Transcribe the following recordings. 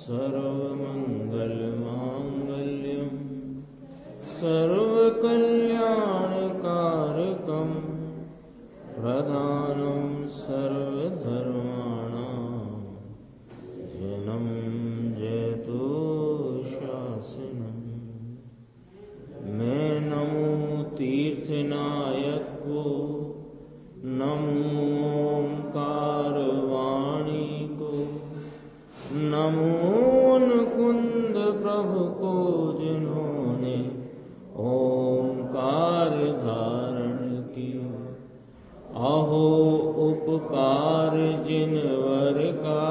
सर्वमङ्गलमाङ्गल्यं सर्वकल्याणकारकं प्रधानं सर्वधर्माणां जनं जयतु शासनम्। मैं नमो तीर्थनायक को, नमो ओंकार वाणी को, नमो कुंद प्रभु को जिन्होंने ओंकार धारण किया। अहो उपकार जिनवर का,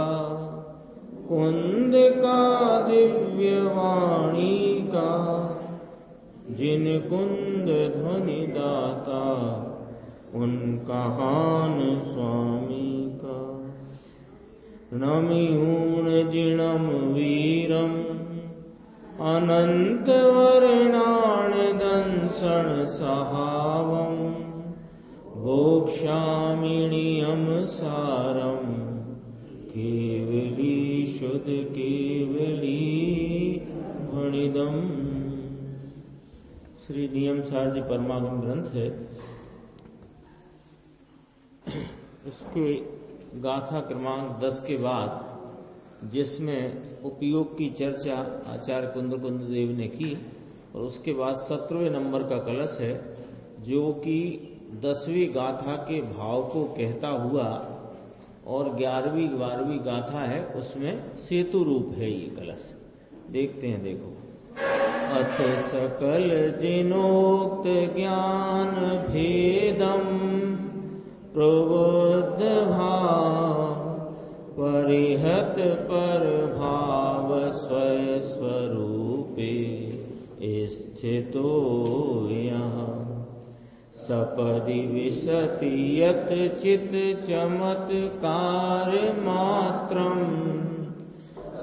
कुंद का दिव्य वाणी का, जिन कुंद ध्वनि दाता उनका हान स्वामी का। नमियूण जिणम वीरम अनंत वर्णाण दंसन सहावम भोक्ष्यामिणियम सारम केवली शुद्ध केवली भणिदम। श्री नियम सार जी परमागम ग्रंथ है। इसके गाथा क्रमांक 10 के बाद जिसमें उपयोग की चर्चा आचार्य कुंद देव ने की, और उसके बाद 17वें नंबर का कलश है जो कि 10वीं गाथा के भाव को कहता हुआ, और 11वीं 12वीं गाथा है उसमें सेतु रूप है ये कलश। देखते हैं, देखो। अथ सकल जिनोक्त ज्ञान भेदम प्रबुद्ध भाव परिहत पर भाव स्वय स्वरूपे स्थितो यहाँ सपदि विशति यत चित चमत्कार मात्रम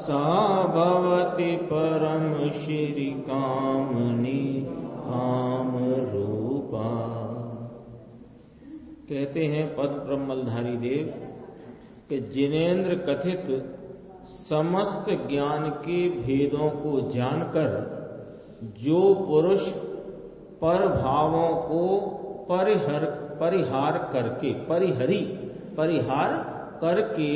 सा भवति परम श्री कामनी काम रूपा। कहते हैं पद ब्रह्मलधारी देव कि जिनेन्द्र कथित समस्त ज्ञान के भेदों को जानकर जो पुरुष पर भावों को परिहार करके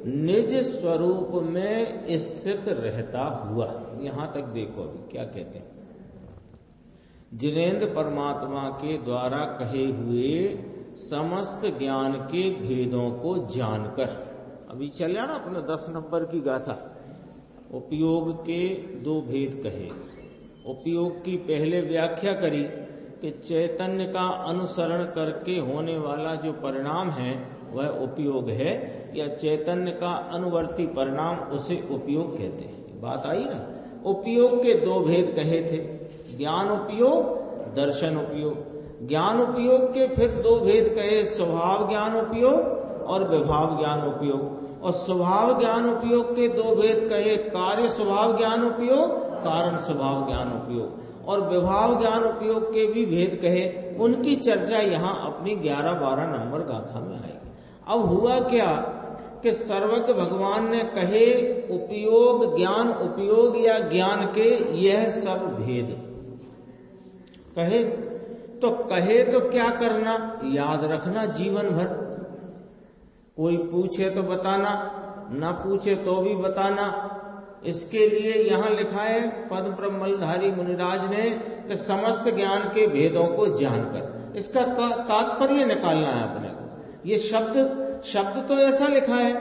निज स्वरूप में स्थित रहता हुआ। यहां तक देखो अभी क्या कहते हैं। जिनेन्द्र परमात्मा के द्वारा कहे हुए समस्त ज्ञान के भेदों को जानकर, अभी चल ना अपने 10 नंबर की गाथा। उपयोग के 2 भेद कहे। उपयोग की पहले व्याख्या करी कि चैतन्य का अनुसरण करके होने वाला जो परिणाम है वह उपयोग है, या चैतन्य का अनुवर्ती परिणाम उसे उपयोग कहते हैं। बात आई ना। उपयोग के 2 भेद कहे थे, ज्ञान उपयोग, दर्शन उपयोग। ज्ञान उपयोग के फिर 2 भेद कहे, स्वभाव ज्ञान उपयोग और विभाव ज्ञान उपयोग। और स्वभाव ज्ञान उपयोग के 2 भेद कहे, कार्य स्वभाव ज्ञान उपयोग, कारण स्वभाव ज्ञान उपयोग। और विभाव ज्ञान उपयोग के भी भेद कहे। उनकी चर्चा यहाँ अपनी 11-12 नंबर गाथा में आएगी। अब हुआ क्या कि सर्वज्ञ भगवान ने कहे उपयोग, ज्ञान उपयोग या ज्ञान के यह सब भेद कहे, तो कहे तो क्या करना, याद रखना जीवन भर। कोई पूछे तो बताना, ना पूछे तो भी बताना। इसके लिए यहाँ लिखा है पद ब्रह्मलधारी मुनिराज ने कि समस्त ज्ञान के भेदों को जानकर। इसका तात्पर्य निकालना है अपने को। ये शब्द तो ऐसा लिखा है,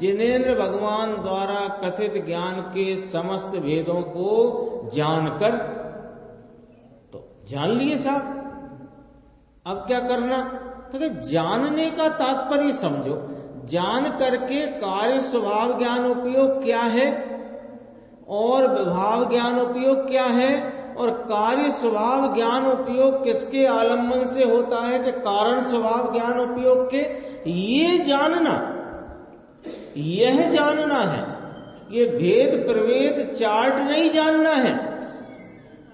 जिनेन्द्र भगवान द्वारा कथित ज्ञान के समस्त भेदों को जानकर, तो जान लिए साहब। अब क्या करना, तो जानने का तात्पर्य समझो। जान करके कार्य स्वभाव ज्ञान उपयोग क्या है और विभाव ज्ञान उपयोग क्या है, और कार्य स्वभाव ज्ञान उपयोग किसके आलम्बन से होता है कि कारण स्वभाव ज्ञान उपयोग के। ये जानना, यह जानना है। ये भेद प्रभेद चार्ट नहीं जानना है।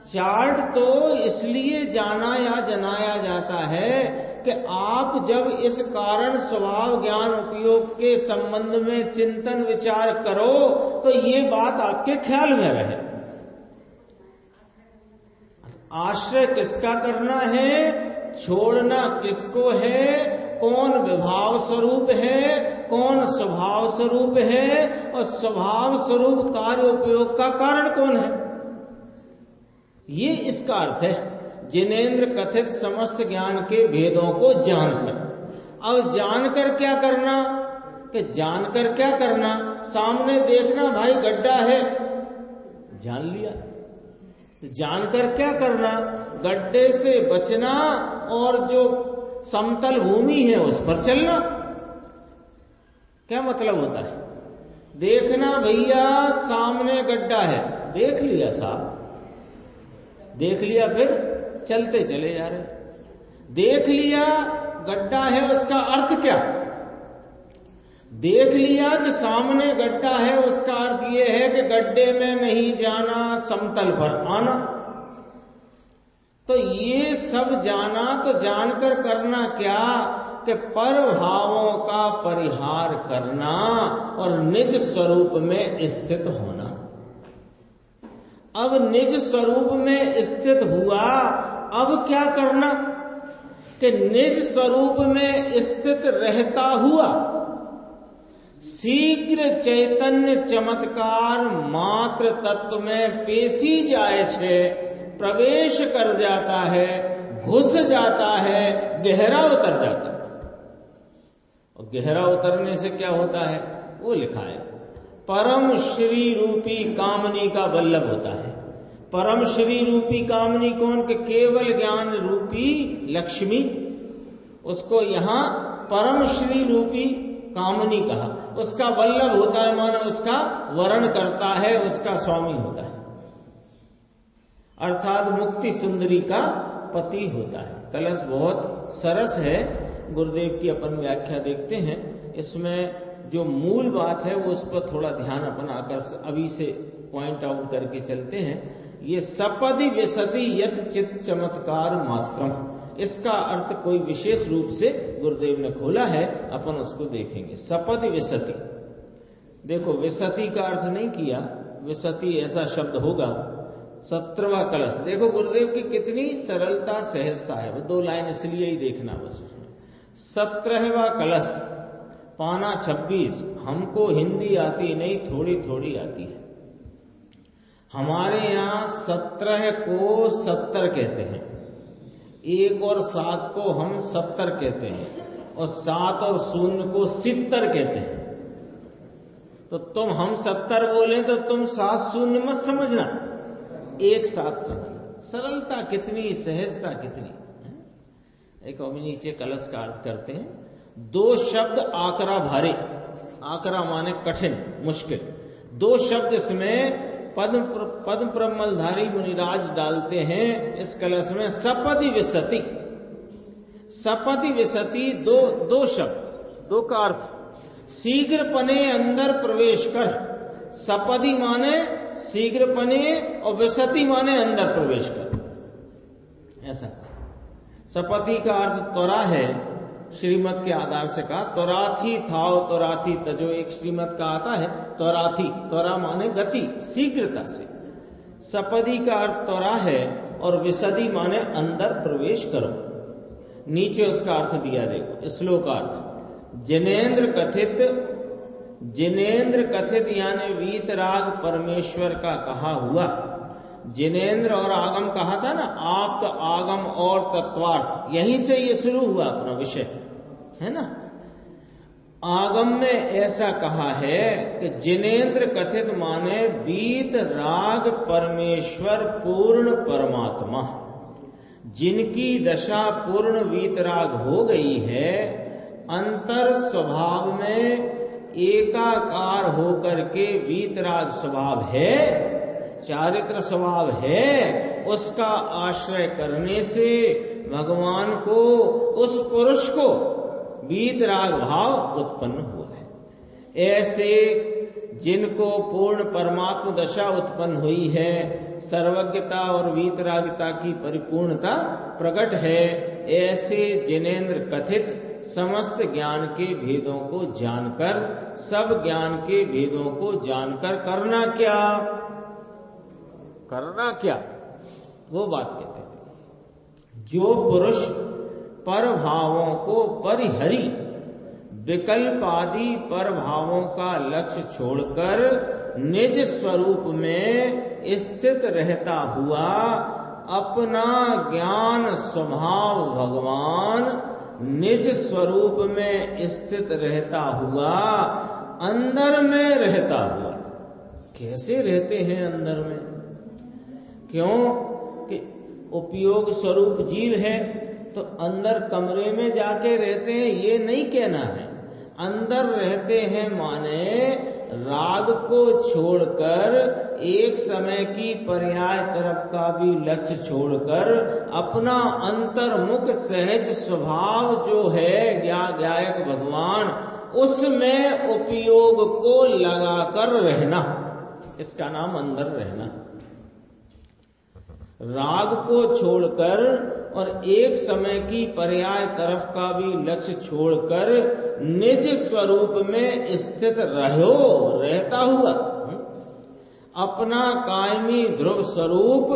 चार्ट तो इसलिए जाना या जनाया जाता है कि आप जब इस कारण स्वभाव ज्ञान उपयोग के संबंध में चिंतन विचार करो तो ये बात आपके ख्याल में रहे। आश्रय किसका करना है, छोड़ना किसको है, कौन विभाव स्वरूप है, कौन स्वभाव स्वरूप है, और स्वभाव स्वरूप कार्य उपयोग का कारण कौन है, ये इसका अर्थ है। जिनेन्द्र कथित समस्त ज्ञान के भेदों को जानकर। अब जानकर क्या करना, कि जानकर क्या करना, सामने देखना भाई गड्ढा है, जान लिया, तो जानकर क्या करना, गड्ढे से बचना और जो समतल भूमि है उस पर चलना। क्या मतलब होता है, देखना भैया सामने गड्ढा है, देख लिया साहब, देख लिया, फिर चलते चले जा रहे। देख लिया गड्ढा है, उसका अर्थ क्या, देख लिया कि सामने गड्ढा है, उसका अर्थ यह है कि गड्ढे में नहीं जाना, समतल पर आना। तो ये सब जाना, तो जानकर करना क्या, कि पर भावों का परिहार करना और निज स्वरूप में स्थित होना। अब निज स्वरूप में स्थित हुआ, अब क्या करना, कि निज स्वरूप में स्थित रहता हुआ शीघ्र चैतन्य चमत्कार मात्र तत्व में पेशी जाए छे, प्रवेश कर जाता है, घुस जाता है, गहरा उतर जाता है। और गहरा उतरने से क्या होता है, वो लिखा है, परम श्री रूपी कामनी का वल्लभ होता है। परम श्री रूपी कामनी कौन, के केवल ज्ञान रूपी लक्ष्मी, उसको यहां परम श्री रूपी कामनी कहा। उसका वल्लभ होता है, मानो उसका वर्ण करता है, उसका स्वामी होता है, अर्थात मुक्ति सुंदरी का पति होता है। कलश बहुत सरस है, गुरुदेव की अपन व्याख्या देखते हैं, इसमें जो मूल बात है वो उस पर थोड़ा ध्यान अपन आकर अभी से पॉइंट आउट करके चलते हैं। ये सपदि विसति यत चित चमत्कार मात्रम, इसका अर्थ कोई विशेष रूप से गुरुदेव ने खोला है, अपन उसको देखेंगे। सपदि विसति, देखो विसति का अर्थ नहीं किया, विसति ऐसा शब्द होगा। 17वां कलश, देखो गुरुदेव की कितनी सरलता सहजता है, वो 2 लाइन इसलिए ही देखना बस उसमें। 17वां कलश, पाना 26, हमको हिंदी आती नहीं, थोड़ी थोड़ी आती है। हमारे यहाँ 17 को 70 कहते हैं, 1 और 7 को हम 70 कहते हैं, और 7 और 0 को 70 कहते हैं। तो तुम हम 70 बोले तो तुम 7 0 मत समझना, एक साथ समझना। सरलता कितनी, सहजता कितनी। एक और नीचे कलश का अर्थ करते हैं, 2 शब्द आकरा भारे, आकरा माने कठिन मुश्किल, 2 शब्द इसमें पद्म प्रमलधारी मुनिराज डालते हैं इस कलश में। सपदि विसति, सपदि विसति, दो शब्द, 2 का अर्थ, शीघ्र पने अंदर प्रवेश कर। सपदि माने शीघ्र पने और विसति माने अंदर प्रवेश कर, ऐसा। सपति का अर्थ त्वरा है, श्रीमत के आधार से कहा, त्वराथी थाओ त्वराथी तजो, एक श्रीमत का आता है त्वराथी, त्वरा माने गति, शीघ्रता से। सपदी का अर्थ त्वरा है और विसदी माने अंदर प्रवेश करो। नीचे उसका अर्थ दिया, देखो श्लोकार्थ, जिनेन्द्र कथित यानी वीतराग परमेश्वर का कहा हुआ। जिनेन्द्र और आगम कहा था ना, आप्त आगम और तत्वार्थ, यहीं से ये शुरू हुआ अपना विषय, है ना। आगम में ऐसा कहा है कि जिनेन्द्र कथित माने वीत राग परमेश्वर पूर्ण परमात्मा, जिनकी दशा पूर्ण वीतराग हो गई है, अंतर स्वभाव में एकाकार होकर के वीतराग स्वभाव है, चारित्र स्वभाव है, उसका आश्रय करने से भगवान को, उस पुरुष को वीतराग भाव उत्पन्न हुआ है। ऐसे जिनको पूर्ण परमात्म दशा उत्पन्न हुई है, सर्वज्ञता और वीतरागता की परिपूर्णता प्रकट है, ऐसे जिनेंद्र कथित समस्त ज्ञान के भेदों को जानकर, सब ज्ञान के भेदों को जानकर करना क्या? करना क्या? वो बात कहते हैं, जो पुरुष पर भावों को परिहरी विकल्प आदि पर भावों का लक्ष्य छोड़कर निज स्वरूप में स्थित रहता हुआ अपना ज्ञान स्वभाव भगवान निज स्वरूप में स्थित रहता हुआ अंदर में रहता हुआ। कैसे रहते हैं अंदर में? क्यों कि उपयोग स्वरूप जीव है तो अंदर कमरे में जाके रहते हैं, ये नहीं कहना है। अंदर रहते हैं माने राग को छोड़कर, एक समय की पर्याय तरफ का भी लक्ष्य छोड़कर अपना अंतर्मुख सहज स्वभाव जो है ज्ञायक भगवान, उसमें उपयोग को लगाकर रहना, इसका नाम अंदर रहना। राग को छोड़कर और एक समय की पर्याय तरफ का भी लक्ष्य छोड़कर निज स्वरूप में स्थित रहता हुआ अपना कायमी ध्रुव स्वरूप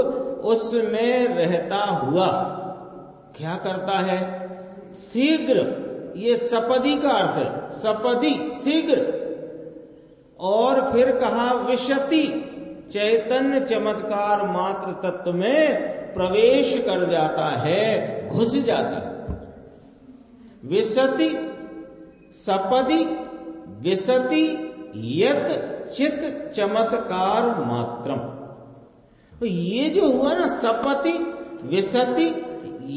उसमें रहता हुआ क्या करता है? शीघ्र, ये सपदी का अर्थ है, सपदी शीघ्र। और फिर कहा विशति, चैतन्य चमत्कार मात्र तत्व में प्रवेश कर जाता है, घुस जाता है। विशति, सपदी, विशति यत चित चमत्कार मात्रम। तो ये जो हुआ ना, सपति विशति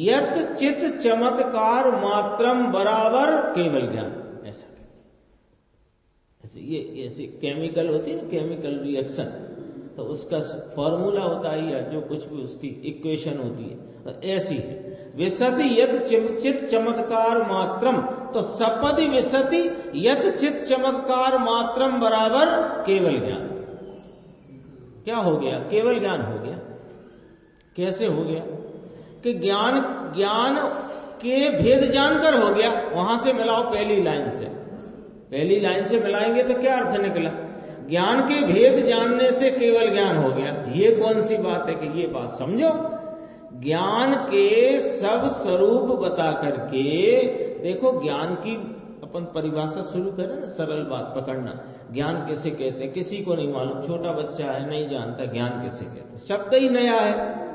यत चित चमत्कार मात्रम बराबर केवल ज्ञान, ऐसा ये ऐसे केमिकल होती है ना, केमिकल रिएक्शन, तो उसका फॉर्मूला होता है जो कुछ भी उसकी इक्वेशन होती है, ऐसी है। विशति यत चित चमत्कार मात्रम, तो सपदि विशति यत चित चमत्कार मात्रम बराबर केवल ज्ञान। क्या हो गया? केवल ज्ञान हो गया। कैसे हो गया? कि ज्ञान के भेद जानकर हो गया। वहां से मिलाओ पहली लाइन से, पहली लाइन से मिलाएंगे तो क्या अर्थ निकला? ज्ञान के भेद जानने से केवल ज्ञान हो गया। ये कौन सी बात है कि ये बात समझो। ज्ञान के सब स्वरूप बता करके देखो, ज्ञान की अपन परिभाषा शुरू करें ना, सरल बात पकड़ना। ज्ञान किसे कहते हैं? किसी को नहीं मालूम, छोटा बच्चा है नहीं जानता ज्ञान किसे कहते हैं, शब्द ही नया है।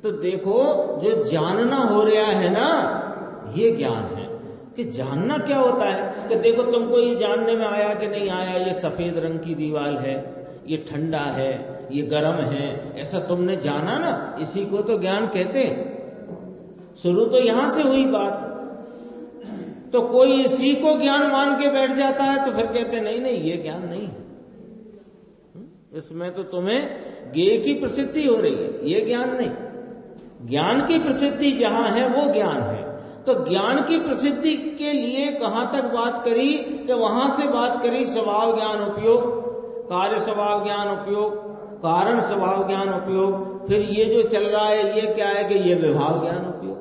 तो देखो, जो जानना हो रहा है ना, ये ज्ञान है। कि जानना क्या होता है? कि देखो, तुमको ये जानने में आया कि नहीं आया, ये सफेद रंग की दीवार है, ये ठंडा है, ये गर्म है, ऐसा तुमने जाना ना, इसी को तो ज्ञान कहते हैं। शुरू तो यहां से हुई बात। तो कोई इसी को ज्ञान मान के बैठ जाता है तो फिर कहते नहीं नहीं ये ज्ञान नहीं है, इसमें तो तुम्हें ज्ञेय की प्रसिद्धि हो रही है, ये ज्ञान नहीं। ज्ञान की प्रसिद्धि जहां है वो ज्ञान है। तो ज्ञान की प्रसिद्धि के लिए कहां तक बात करी? कि वहां से बात करी स्वभाव ज्ञान उपयोग, कार्य स्वभाव ज्ञान उपयोग, कारण स्वभाव ज्ञान उपयोग। फिर ये जो चल रहा है ये क्या है? कि ये विभाव ज्ञान उपयोग।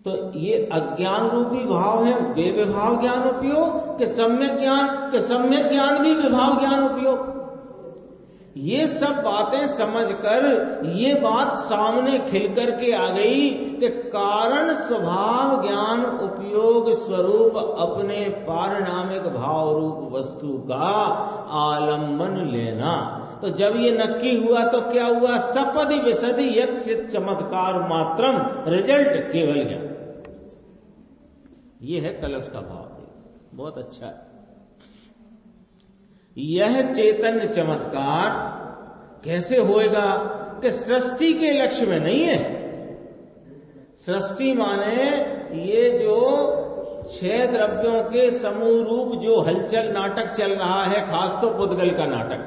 तो ये अज्ञान रूपी भाव है, वे विभाव ज्ञान उपयोग के सम्यक ज्ञान, के सम्यक ज्ञान भी विभाव ज्ञान उपयोग। ये सब बातें समझकर ये बात सामने खिलकर के आ गई कि कारण स्वभाव ज्ञान उपयोग स्वरूप अपने पारिणामिक भाव रूप वस्तु का आलम्बन लेना। तो जब ये नक्की हुआ तो क्या हुआ? सपदि विशदि यत चित चमत्कार मात्रम, रिजल्ट केवल ज्ञान। ये है कलश का भाव, बहुत अच्छा है। यह चैतन्य चमत्कार कैसे होएगा? कि सृष्टि के लक्ष्य में नहीं है। सृष्टि माने ये जो 6 द्रव्यों के समूह रूप जो हलचल नाटक चल रहा है, खास तो पुद्गल का नाटक,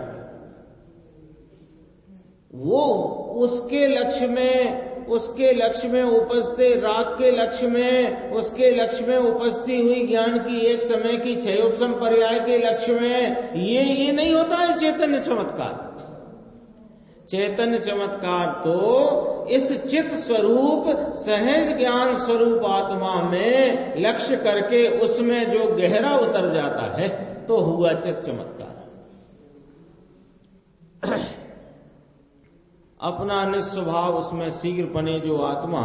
वो उसके लक्ष्य में उपस्थित राग के लक्ष्य में, उसके लक्ष्य में उपस्थित हुई ज्ञान की एक समय की 6 उपसम पर्याय के लक्ष्य में, ये नहीं होता है चैतन्य चमत्कार। चैतन्य चमत्कार तो इस चित स्वरूप सहज ज्ञान स्वरूप आत्मा में लक्ष्य करके उसमें जो गहरा उतर जाता है तो हुआ चित चमत्कार। अपना निस्वभाव उसमें शीघ्रपने जो आत्मा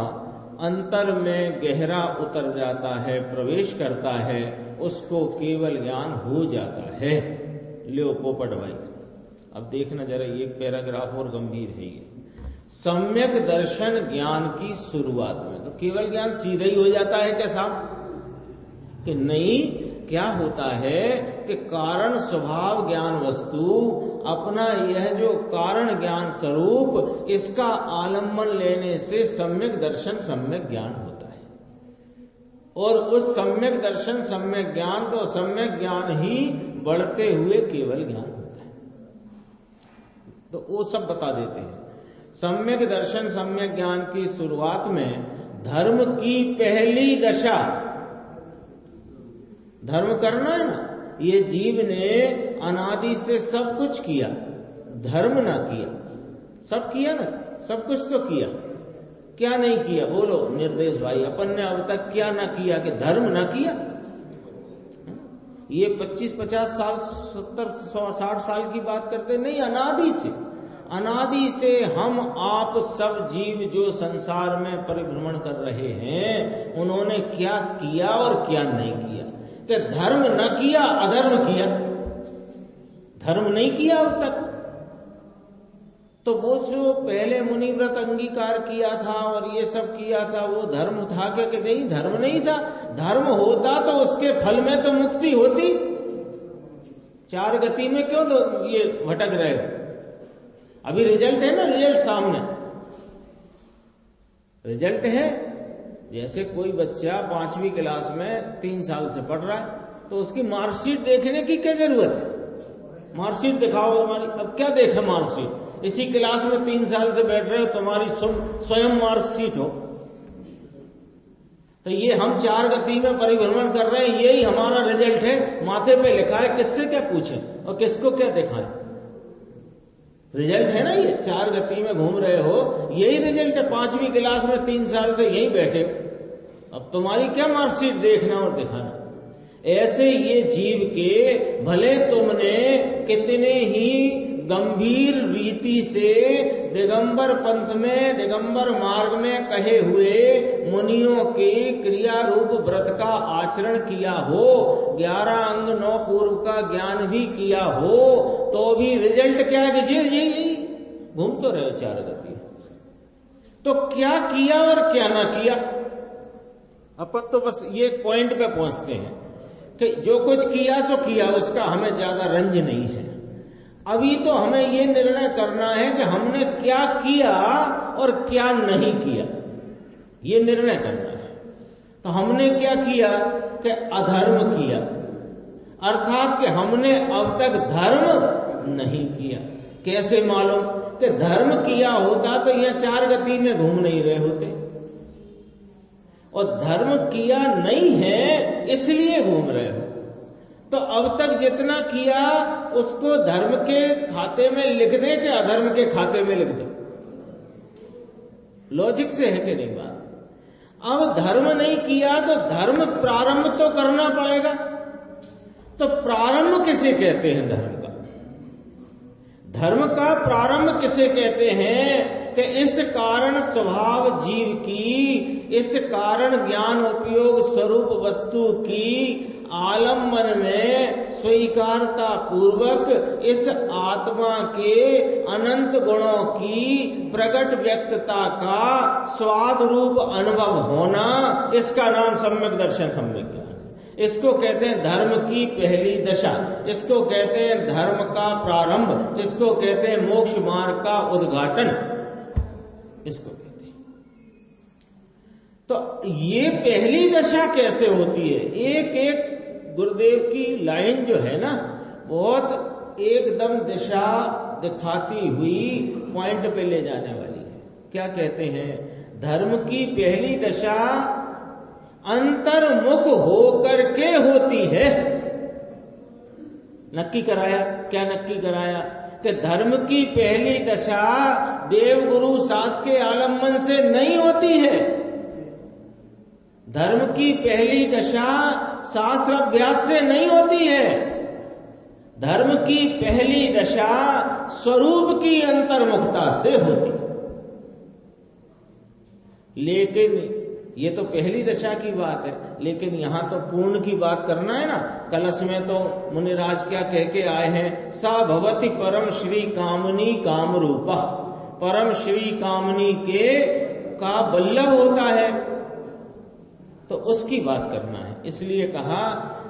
अंतर में गहरा उतर जाता है, प्रवेश करता है, उसको केवल ज्ञान हो जाता है। लियो पोपट भाई, अब देखना जरा एक पैराग्राफ और गंभीर है ये। सम्यक दर्शन ज्ञान की शुरुआत में तो केवल ज्ञान सीधा ही हो जाता है क्या साहब? कि नहीं, क्या होता है कि कारण स्वभाव ज्ञान वस्तु अपना यह जो कारण ज्ञान स्वरूप इसका आलम्बन लेने से सम्यक दर्शन सम्यक ज्ञान होता है। और उस सम्यक दर्शन सम्यक ज्ञान तो सम्यक ज्ञान ही बढ़ते हुए केवल ज्ञान होता है। तो वो सब बता देते हैं। सम्यक दर्शन सम्यक ज्ञान की शुरुआत में धर्म की पहली दशा, धर्म करना है ना, ये जीव ने अनादि से सब कुछ किया, धर्म ना किया। सब किया ना, सब कुछ तो किया, क्या नहीं किया बोलो निर्देश भाई? अपन ने अब तक क्या ना किया कि धर्म ना किया? ये 25-50 साल 70-60 साल की बात करते नहीं, अनादि से हम आप सब जीव जो संसार में परिभ्रमण कर रहे हैं, उन्होंने क्या किया और क्या नहीं किया? कि धर्म न किया, अधर्म किया। धर्म नहीं किया अब तक। तो वो जो पहले मुनि व्रत अंगीकार किया था और ये सब किया था, वो धर्म था क्या? कि नहीं, धर्म नहीं था। धर्म होता तो उसके फल में तो मुक्ति होती। चार गति में क्यों ये भटक रहे हो? अभी रिजल्ट है ना, रिजल्ट सामने रिजल्ट है। जैसे कोई बच्चा 5वीं क्लास में 3 साल से पढ़ रहा है तो उसकी मार्कशीट देखने की क्या जरूरत है? मार्कशीट दिखाओ हमारी। अब क्या देखे मार्कशीट? इसी क्लास में 3 साल से बैठ रहे हो, तुम्हारी स्वयं मार्कशीट हो। तो ये हम 4 गति में परिभ्रमण कर रहे हैं, यही हमारा रिजल्ट है। माथे पे लिखा है, किससे क्या पूछें और किसको क्या दिखाएं? रिजल्ट है ना, ये 4 गति में घूम रहे हो, यही रिजल्ट है। 5वीं क्लास में 3 साल से यही बैठे हो। अब तुम्हारी क्या मार्कशीट देखना और दिखाना? ऐसे ये जीव के भले तुमने कितने ही गंभीर रीति से दिगंबर पंथ में, दिगंबर मार्ग में कहे हुए मुनियों के क्रिया रूप व्रत का आचरण किया हो, 11 अंग 9 पूर्व का ज्ञान भी किया हो, तो भी रिजल्ट क्या है? यही घूम तो रहे 4 गति। तो क्या किया और क्या ना किया? अपन तो बस ये पॉइंट पे पहुंचते हैं कि जो कुछ किया सो किया, उसका हमें ज्यादा रंज नहीं है। अभी तो हमें ये निर्णय करना है कि हमने क्या किया और क्या नहीं किया, ये निर्णय करना है। तो हमने क्या किया कि अधर्म किया, अर्थात कि हमने अब तक धर्म नहीं किया। कैसे मालूम? कि धर्म किया होता तो यह 4 गति में घूम नहीं रहे होते, और धर्म किया नहीं है इसलिए घूम रहे हो। तो अब तक जितना किया उसको धर्म के खाते में लिख दे कि अधर्म के खाते में लिख दे? लॉजिक से है कि नहीं बात? अब धर्म नहीं किया तो धर्म प्रारंभ तो करना पड़ेगा। तो प्रारंभ किसे कहते हैं? धर्म का। धर्म का प्रारंभ किसे कहते हैं? कि इस कारण स्वभाव जीव की, इस कारण ज्ञान उपयोग स्वरूप वस्तु की आलम्बन में स्वीकारता पूर्वक इस आत्मा के अनंत गुणों की प्रकट व्यक्तता का स्वाद रूप अनुभव होना, इसका नाम सम्यक दर्शन सम्यक ज्ञान। इसको कहते हैं धर्म की पहली दशा, इसको कहते हैं धर्म का प्रारंभ, इसको कहते हैं मोक्ष मार्ग का उद्घाटन, इसको कहते हैं। तो ये पहली दशा कैसे होती है? एक एक गुरुदेव की लाइन जो है ना, बहुत एकदम दिशा दिखाती हुई पॉइंट पे ले जाने वाली है। क्या कहते हैं? धर्म की पहली दशा अंतर्मुख होकर के होती है। नक्की कराया, क्या नक्की कराया? कि धर्म की पहली दशा देव गुरु शास्त्र के आलम्बन से नहीं होती है। धर्म की पहली दशा शास्त्र अभ्यास से नहीं होती है। धर्म की पहली दशा स्वरूप की अंतर्मुखता से होती है। लेकिन ये तो पहली दशा की बात है, लेकिन यहां तो पूर्ण की बात करना है ना। कलश में तो मुनिराज क्या कह के आए हैं, सा भवति परम श्री कामनी काम रूपा। परम श्री कामनी के का बल्लभ होता है, तो उसकी बात करना है। इसलिए कहा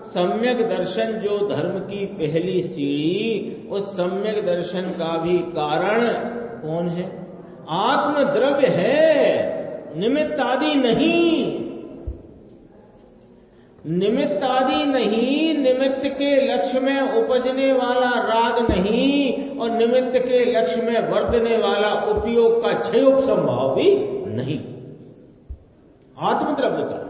सम्यक दर्शन जो धर्म की पहली सीढ़ी, उस सम्यक दर्शन का भी कारण कौन है? आत्म द्रव्य है, निमित्त आदि नहीं। निमित्त आदि नहीं, निमित्त के लक्ष्य में उपजने वाला राग नहीं, और निमित्त के लक्ष्य में वर्तने वाला उपयोग का क्षय उपसंभाव भी नहीं। आत्मद्रव्य का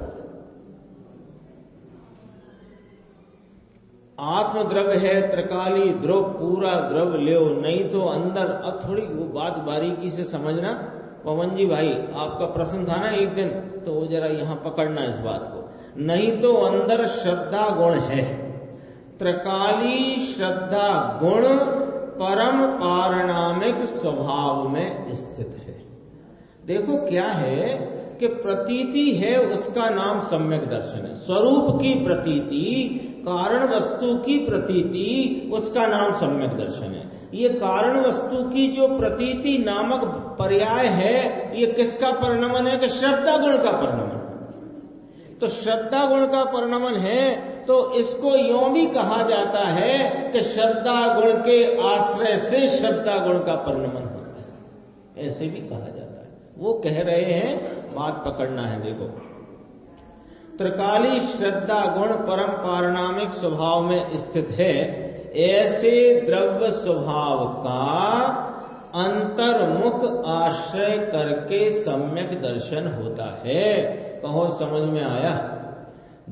आत्मद्रव्य है त्रिकाली द्रव, पूरा द्रव ले, नहीं तो अंदर। अब थोड़ी वो बात बारीकी से समझना पवन जी भाई, आपका प्रश्न था ना एक दिन, तो वो जरा यहां पकड़ना इस बात को। नहीं तो अंदर श्रद्धा गुण है, त्रिकाली श्रद्धा गुण परम पारणामिक स्वभाव में स्थित है। देखो क्या है कि प्रतीति है, उसका नाम सम्यक दर्शन है। स्वरूप की प्रतीति, कारण वस्तु की प्रतीति, उसका नाम सम्यक दर्शन है। ये कारण वस्तु की जो प्रतीति नामक पर्याय है, ये किसका परिणमन है? कि श्रद्धा गुण का परिणमन है। तो श्रद्धा गुण का परिणमन है, तो इसको यों भी कहा जाता है कि श्रद्धा गुण के आश्रय से श्रद्धा गुण का परिणमन होता है, ऐसे भी कहा जाता है। वो कह रहे हैं, बात पकड़ना है। देखो, त्रिकाली श्रद्धा गुण परम पारणामिक स्वभाव में स्थित है। ऐसे द्रव्य स्वभाव का अंतर्मुख आश्रय करके सम्यक दर्शन होता है। कहो समझ में आया?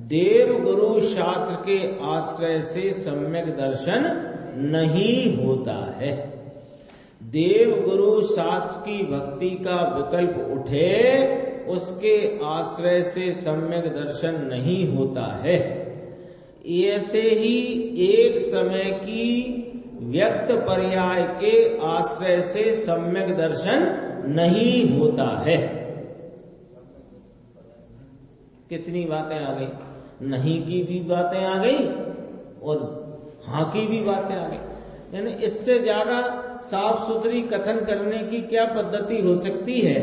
देव गुरु शास्त्र के आश्रय से सम्यक दर्शन नहीं होता है। देव गुरु शास्त्र की भक्ति का विकल्प उठे, उसके आश्रय से सम्यक दर्शन नहीं होता है। ऐसे ही एक समय की व्यक्त पर्याय के आश्रय से सम्यक दर्शन नहीं होता है। कितनी बातें आ गई? नहीं की भी बातें आ गई और हाँ की भी बातें आ गई। यानी इससे ज्यादा साफ सुथरी कथन करने की क्या पद्धति हो सकती है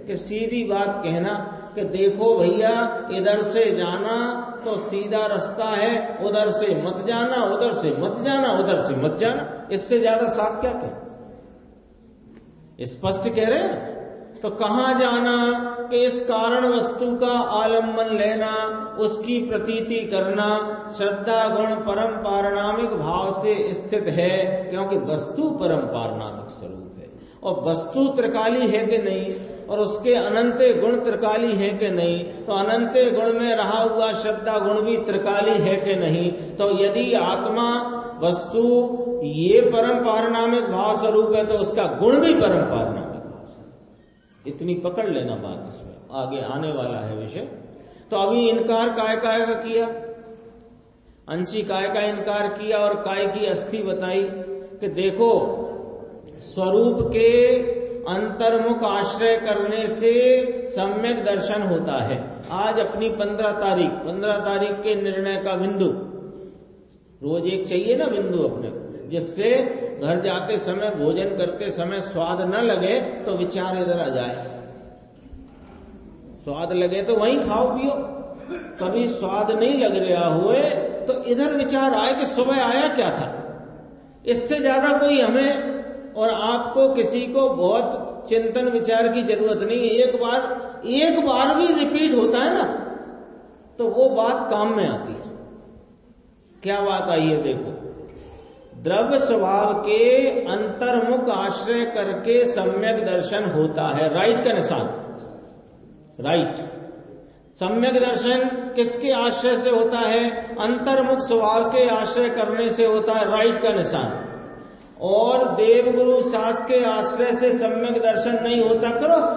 कि सीधी बात कहना कि देखो भैया, इधर से जाना तो सीधा रास्ता है, उधर से मत जाना, उधर से मत जाना, उधर से मत जाना। इससे ज्यादा साफ क्या कहें? स्पष्ट कह रहे हैं। तो कहाँ जाना कि इस कारण वस्तु का आलम्बन लेना, उसकी प्रतीति करना, श्रद्धा गुण परम पारणामिक भाव से स्थित है, क्योंकि वस्तु परम पारणामिक स्वरूप है। और वस्तु त्रिकाली है कि नहीं, और उसके अनंत गुण त्रिकाली है कि नहीं, तो अनंत गुण में रहा हुआ श्रद्धा गुण भी त्रिकाली है कि नहीं। तो यदि आत्मा वस्तु ये परम पारणामिक भाव स्वरूप है, तो उसका गुण भी परम पारणामिक भाव स्वरूप। इतनी पकड़ लेना बात, इसमें आगे आने वाला है विषय। तो अभी इनकार काय काय का किया, अंशी काय का इनकार किया और काय की अस्थि बताई कि देखो स्वरूप के अंतर्मुख आश्रय करने से सम्यक दर्शन होता है। आज अपनी 15 तारीख के निर्णय का बिंदु, रोज एक चाहिए ना बिंदु अपने को, जिससे घर जाते समय भोजन करते समय स्वाद न लगे तो विचार इधर आ जाए। स्वाद लगे तो वहीं खाओ पियो, कभी स्वाद नहीं लग रहा हुए तो इधर विचार आए कि सुबह आया क्या था। इससे ज्यादा कोई हमें और आपको किसी को बहुत चिंतन विचार की जरूरत नहीं है। एक बार भी रिपीट होता है ना, तो वो बात काम में आती है। क्या बात आई है? देखो, द्रव्य स्वभाव के अंतर्मुख आश्रय करके सम्यक दर्शन होता है। राइट का निशान, राइट। सम्यक दर्शन किसके आश्रय से होता है? अंतर्मुख स्वभाव के आश्रय करने से होता है, राइट का निशान। और देवगुरु शास के आश्रय से सम्यक दर्शन नहीं होता, क्रॉस।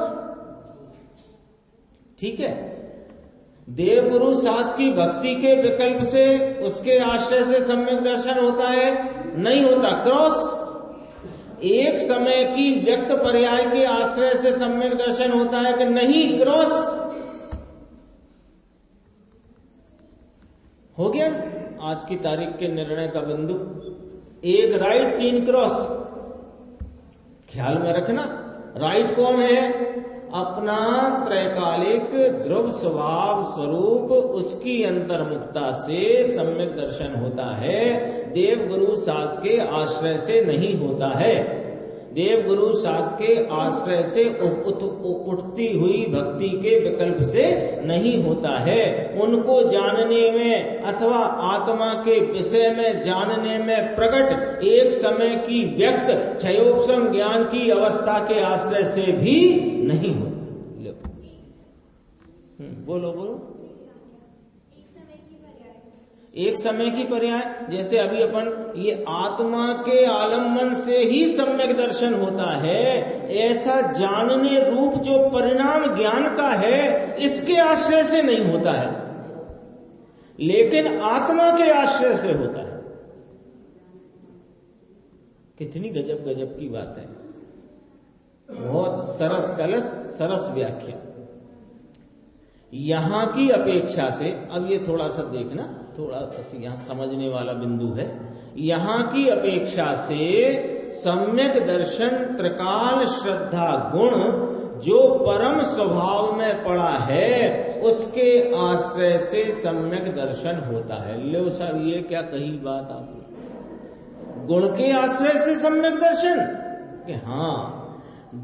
ठीक है, देवगुरु शास की भक्ति के विकल्प से उसके आश्रय से सम्यक दर्शन होता है, नहीं होता, क्रॉस। एक समय की व्यक्त पर्याय के आश्रय से सम्यक दर्शन होता है कि नहीं, क्रॉस। हो गया आज की तारीख के निर्णय का बिंदु, 1 राइट 3 क्रॉस। ख्याल में रखना, राइट कौन है? अपना त्रैकालिक ध्रुव स्वभाव स्वरूप उसकी अंतर्मुखता से सम्यक दर्शन होता है, देव गुरु शास के आश्रय से नहीं होता है। देव गुरु शास के आश्रय से उठती हुई भक्ति के विकल्प से नहीं होता है। उनको जानने में अथवा आत्मा के विषय में जानने में प्रकट एक समय की व्यक्त क्षयोपशम ज्ञान की अवस्था के आश्रय से भी नहीं होता। बोलो बोलो। एक समय की पर्याय, जैसे अभी अपन ये आत्मा के आलम्बन से ही सम्यक दर्शन होता है, ऐसा जानने रूप जो परिणाम ज्ञान का है इसके आश्रय से नहीं होता है, लेकिन आत्मा के आश्रय से होता है। कितनी गजब गजब की बात है, बहुत सरस कलश सरस व्याख्या। यहां की अपेक्षा से, अब ये थोड़ा सा देखना, थोड़ा यहां समझने वाला बिंदु है। यहां की अपेक्षा से सम्यक दर्शन त्रिकाल श्रद्धा गुण जो परम स्वभाव में पड़ा है उसके आश्रय से सम्यक दर्शन होता है। लो साहब, ये क्या कही बात आपने? गुण के आश्रय से सम्यक दर्शन, कि हाँ,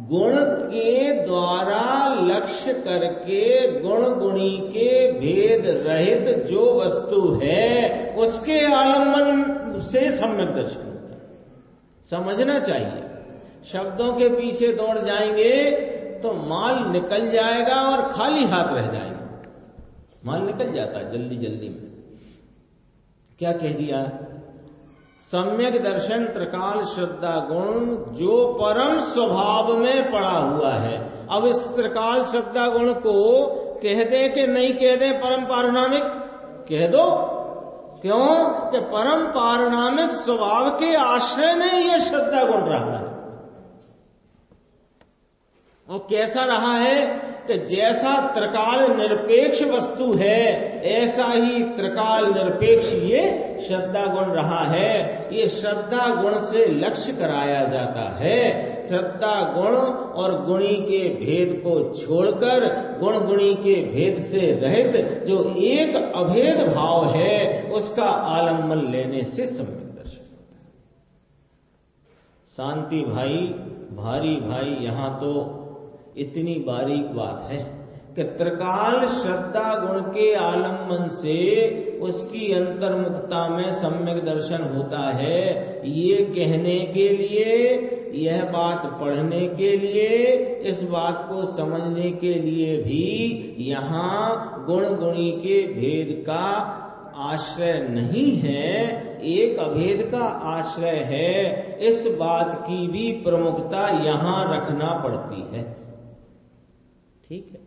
गुण के द्वारा लक्ष्य करके गुण गुणी के भेद रहित जो वस्तु है उसके आलम्बन से सम्यक दर्शन होता है। समझना चाहिए, शब्दों के पीछे दौड़ जाएंगे तो माल निकल जाएगा और खाली हाथ रह जाएंगे। माल निकल जाता है जल्दी जल्दी में। क्या कह दिया? सम्यक दर्शन त्रिकाल श्रद्धा गुण जो परम स्वभाव में पड़ा हुआ है। अब इस त्रिकाल श्रद्धा गुण को कह दे कि नहीं कह दे परम पारणामिक? कह दो। क्यों? कि परम पारणामिक स्वभाव के आश्रय में यह श्रद्धा गुण रहा है। और कैसा रहा है कि जैसा त्रिकाल निरपेक्ष वस्तु है ऐसा ही त्रिकाल निरपेक्ष ये श्रद्धा गुण रहा है। ये श्रद्धा गुण से लक्ष्य कराया जाता है। श्रद्धा गुण और गुणी के भेद को छोड़कर गुण गुणी के भेद से रहित जो एक अभेद भाव है उसका आलम्बन लेने से सम्यक दर्शन होता है। शांति भाई, भारी भाई, यहां तो इतनी बारीक बात है कि त्रिकाल श्रद्धा गुण के आलम्बन से उसकी अंतर्मुखता में सम्यक दर्शन होता है। ये कहने के लिए, यह बात पढ़ने के लिए, इस बात को समझने के लिए भी यहाँ गुण गुणी के भेद का आश्रय नहीं है, एक अभेद का आश्रय है। इस बात की भी प्रमुखता यहाँ रखना पड़ती है। ठीक है,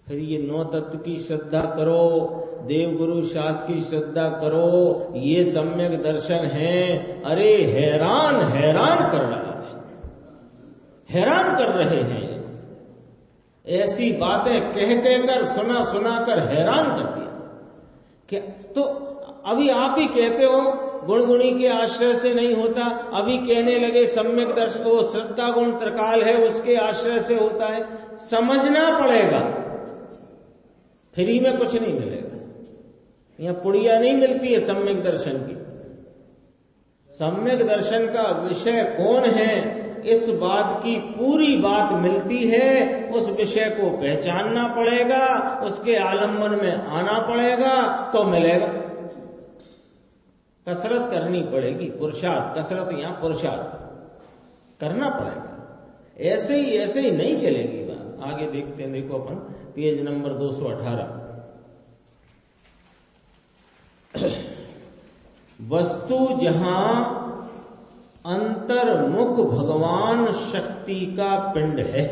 फिर ये 9 तत्व की श्रद्धा करो, देवगुरु शास्त्र की श्रद्धा करो, ये सम्यक दर्शन है। अरे हैरान हैरान कर रहा है, हैरान कर रहे हैं। ऐसी बातें कह कहकर सुना सुना कर हैरान कर दिया। क्या तो अभी आप ही कहते हो गुण गुणी के आश्रय से नहीं होता, अभी कहने लगे सम्यक दर्शन वो श्रद्धा गुण त्रिकाल है उसके आश्रय से होता है। समझना पड़ेगा, फ्री में कुछ नहीं मिलेगा। यहां पुड़िया नहीं मिलती है सम्यक दर्शन की। सम्यक दर्शन का विषय कौन है, इस बात की पूरी बात मिलती है। उस विषय को पहचानना पड़ेगा, उसके आलम्बन में आना पड़ेगा तो मिलेगा। कसरत करनी पड़ेगी, पुरुषार्थ, कसरत यहां पुरुषार्थ करना पड़ेगा। ऐसे ही नहीं चलेगी बात। आगे देखते हैं, देखो अपन पेज नंबर 218। वस्तु जहां अंतर्मुख भगवान शक्ति का पिंड है।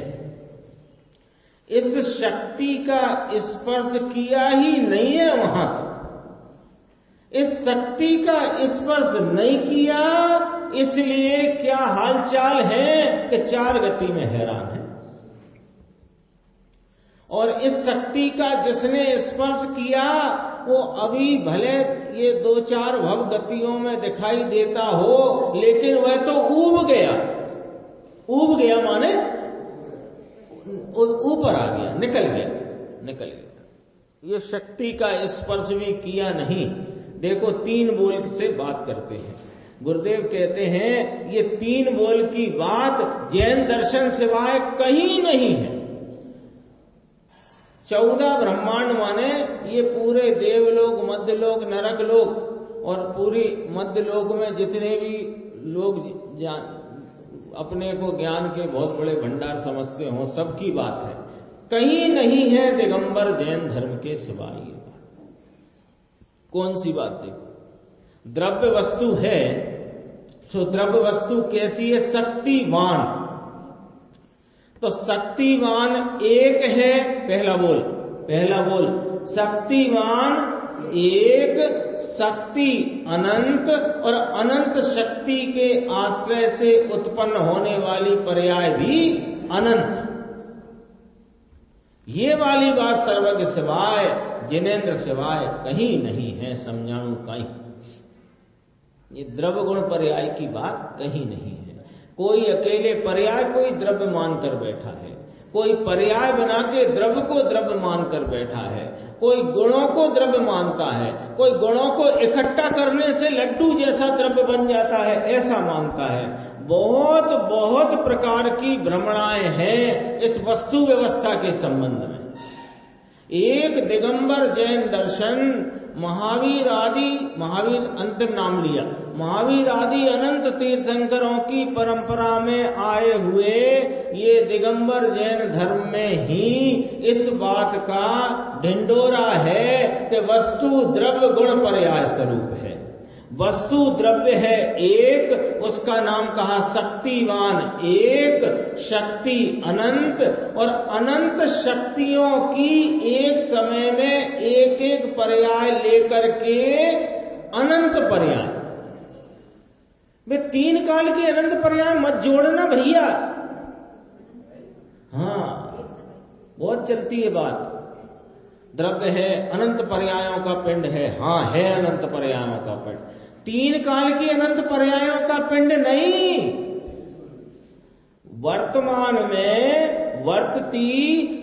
इस शक्ति का स्पर्श किया ही नहीं है वहां तो। इस शक्ति का स्पर्श नहीं किया, इसलिए क्या हालचाल है कि चार गति में हैरान है। और इस शक्ति का जिसने स्पर्श किया वो अभी भले ये दो चार भव गतियों में दिखाई देता हो, लेकिन वह तो ऊब गया। ऊब गया माने ऊपर आ गया, निकल गया। ये शक्ति का स्पर्श भी किया नहीं। देखो, 3 बोल से बात करते हैं। गुरुदेव कहते हैं ये 3 बोल की बात जैन दर्शन सिवाय कहीं नहीं है। 14 ब्रह्मांड माने ये पूरे देवलोक, मध्यलोक, नरक लोक और पूरी मध्यलोक में जितने भी लोग अपने को ज्ञान के बहुत बड़े भंडार समझते हो, सबकी बात है। कहीं नहीं है दिगंबर जैन धर्म के सिवाय ये बात। कौन सी बात? देखो, द्रव्य वस्तु है, तो द्रव्य वस्तु कैसी है? शक्तिवान। तो शक्तिवान एक है, पहला बोल शक्तिवान एक, शक्ति अनंत, और अनंत शक्ति के आश्रय से उत्पन्न होने वाली पर्याय भी अनंत। ये वाली बात सर्वज्ञ सिवाय, जिनेन्द्र सिवाय कहीं नहीं है। समझाऊं कहीं, ये द्रव्य गुण पर्याय की बात कहीं नहीं है। कोई अकेले पर्याय कोई द्रव्य मानकर बैठा है, कोई पर्याय बना के द्रव्य को द्रव्य मानकर बैठा है, कोई गुणों को द्रव्य मानता है, कोई गुणों को इकट्ठा करने से लड्डू जैसा द्रव्य बन जाता है ऐसा मानता है। बहुत बहुत प्रकार की भ्रमणाएं हैं इस वस्तु व्यवस्था के संबंध में। एक दिगंबर जैन दर्शन महावीर अंतिम नाम लिया, महावीर आदि अनंत तीर्थंकरों की परंपरा में आए हुए ये दिगंबर जैन धर्म में ही इस बात का ढिंडोरा है कि वस्तु द्रव्य गुण पर्याय स्वरूप है। वस्तु द्रव्य है एक, उसका नाम कहा शक्तिवान एक, शक्ति अनंत, और अनंत शक्तियों की एक समय में एक एक पर्याय लेकर के अनंत पर्याय। वे 3 काल के अनंत पर्याय मत जोड़ना भैया। हाँ, बहुत चलती है बात। द्रव्य है, अनंत पर्यायों का पिंड है। हाँ, है अनंत पर्यायों का पिंड। 3 काल के अनंत पर्यायों का पिंड नहीं, वर्तमान में वर्तती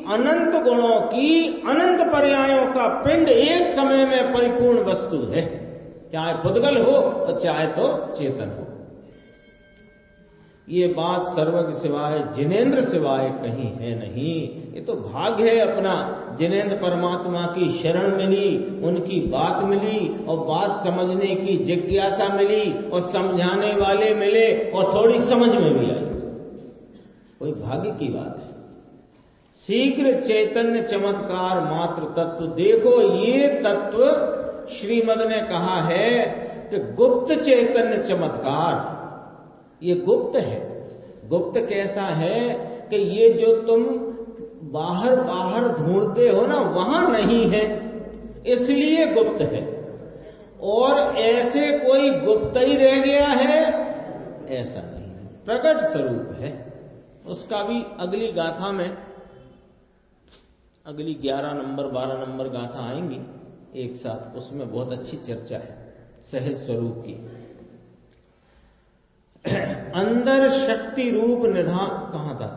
अनंत गुणों की अनंत पर्यायों का पिंड एक समय में परिपूर्ण वस्तु है। चाहे भुदगल हो और चाहे तो चेतन हो। ये बात सर्वज्ञ सिवाय, जिनेन्द्र सिवाय कहीं है नहीं। ये तो भाग्य है अपना, जिनेन्द्र परमात्मा की शरण मिली, उनकी बात मिली और बात समझने की जिज्ञासा मिली और समझाने वाले मिले और थोड़ी समझ में भी आई। कोई भाग्य की बात है। शीघ्र चैतन्य चमत्कार मात्र तत्व। देखो, ये तत्व श्रीमद ने कहा है कि गुप्त चैतन्य चमत्कार, ये गुप्त है। गुप्त कैसा है कि ये जो तुम बाहर बाहर ढूंढते हो ना, वहां नहीं है, इसलिए गुप्त है। और ऐसे कोई गुप्त ही रह गया है ऐसा नहीं है, प्रकट स्वरूप है। उसका भी अगली गाथा में, अगली 11 नंबर 12 नंबर गाथा आएंगी एक साथ, उसमें बहुत अच्छी चर्चा है सहज स्वरूप की। अंदर शक्ति रूप निधान कहां था?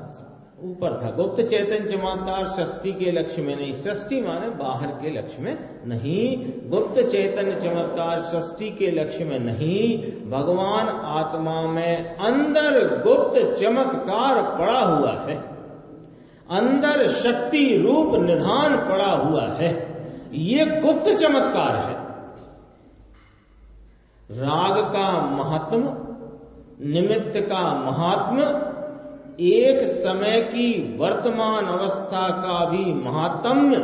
ऊपर था। गुप्त चैतन्य चमत्कार सृष्टि के लक्ष्य में नहीं, सृष्टि माने बाहर के लक्ष्य में नहीं। गुप्त चैतन्य चमत्कार सृष्टि के लक्ष्य में नहीं, भगवान आत्मा में अंदर गुप्त चमत्कार पड़ा हुआ है, अंदर शक्ति रूप निधान पड़ा हुआ है। ये गुप्त चमत्कार है। राग का महात्म, निमित्त का महात्म, एक समय की वर्तमान अवस्था का भी महात्म्य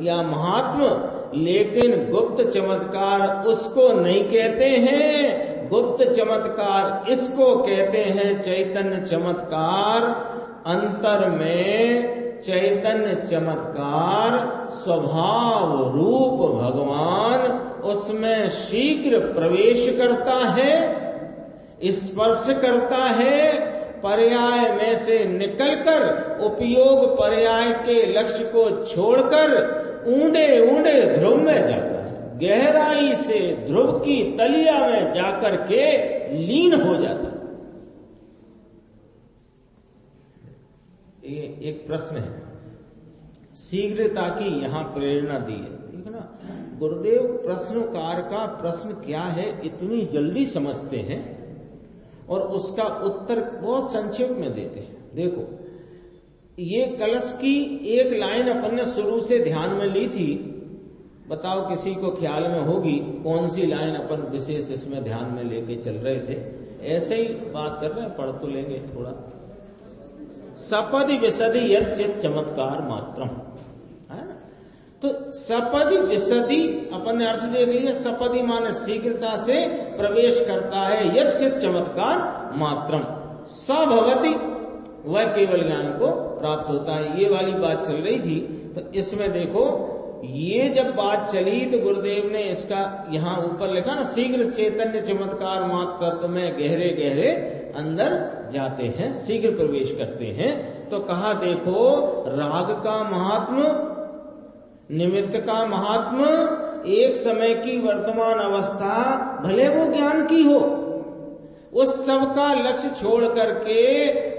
या महात्म, लेकिन गुप्त चमत्कार उसको नहीं कहते हैं। गुप्त चमत्कार, इसको कहते हैं चैतन्य चमत्कार। अंतर में चैतन्य चमत्कार स्वभाव रूप भगवान उसमें शीघ्र प्रवेश करता है, स्पर्श करता है, पर्याय में से निकलकर उपयोग पर्याय के लक्ष्य को छोड़कर ऊंडे ऊंडे ध्रुव में जाता है, गहराई से ध्रुव की तलिया में जाकर के लीन हो जाता है। ये एक प्रश्न है, शीघ्रता की यहां प्रेरणा दी है, ठीक है ना। गुरुदेव प्रश्नकार का प्रश्न क्या है इतनी जल्दी समझते हैं और उसका उत्तर बहुत संक्षेप में देते हैं। देखो, ये कलश की एक लाइन अपन ने शुरू से ध्यान में ली थी, बताओ किसी को ख्याल में होगी कौन सी लाइन अपन विशेष इसमें ध्यान में लेके चल रहे थे। ऐसे ही बात कर रहे हैं, पढ़ तो लेंगे थोड़ा। सपदि विशदि यत् चित् चमत्कार मात्रम, है ना। तो सपदि विशदि अपन ने अर्थ देख लिया, सपदि माने शीघ्रता से प्रवेश करता है, यत् चित् चमत्कार मात्रम सभवति, वह केवल ज्ञान को प्राप्त होता है। ये वाली बात चल रही थी। तो इसमें देखो, ये जब बात चली तो गुरुदेव ने इसका यहां ऊपर लिखा ना, शीघ्र चैतन्य चमत्कार मात्र में गहरे गहरे अंदर जाते हैं, शीघ्र प्रवेश करते हैं। तो कहा देखो, राग का महात्म, निमित्त का महात्म, एक समय की वर्तमान अवस्था भले वो ज्ञान की हो, उस सब का लक्ष्य छोड़ करके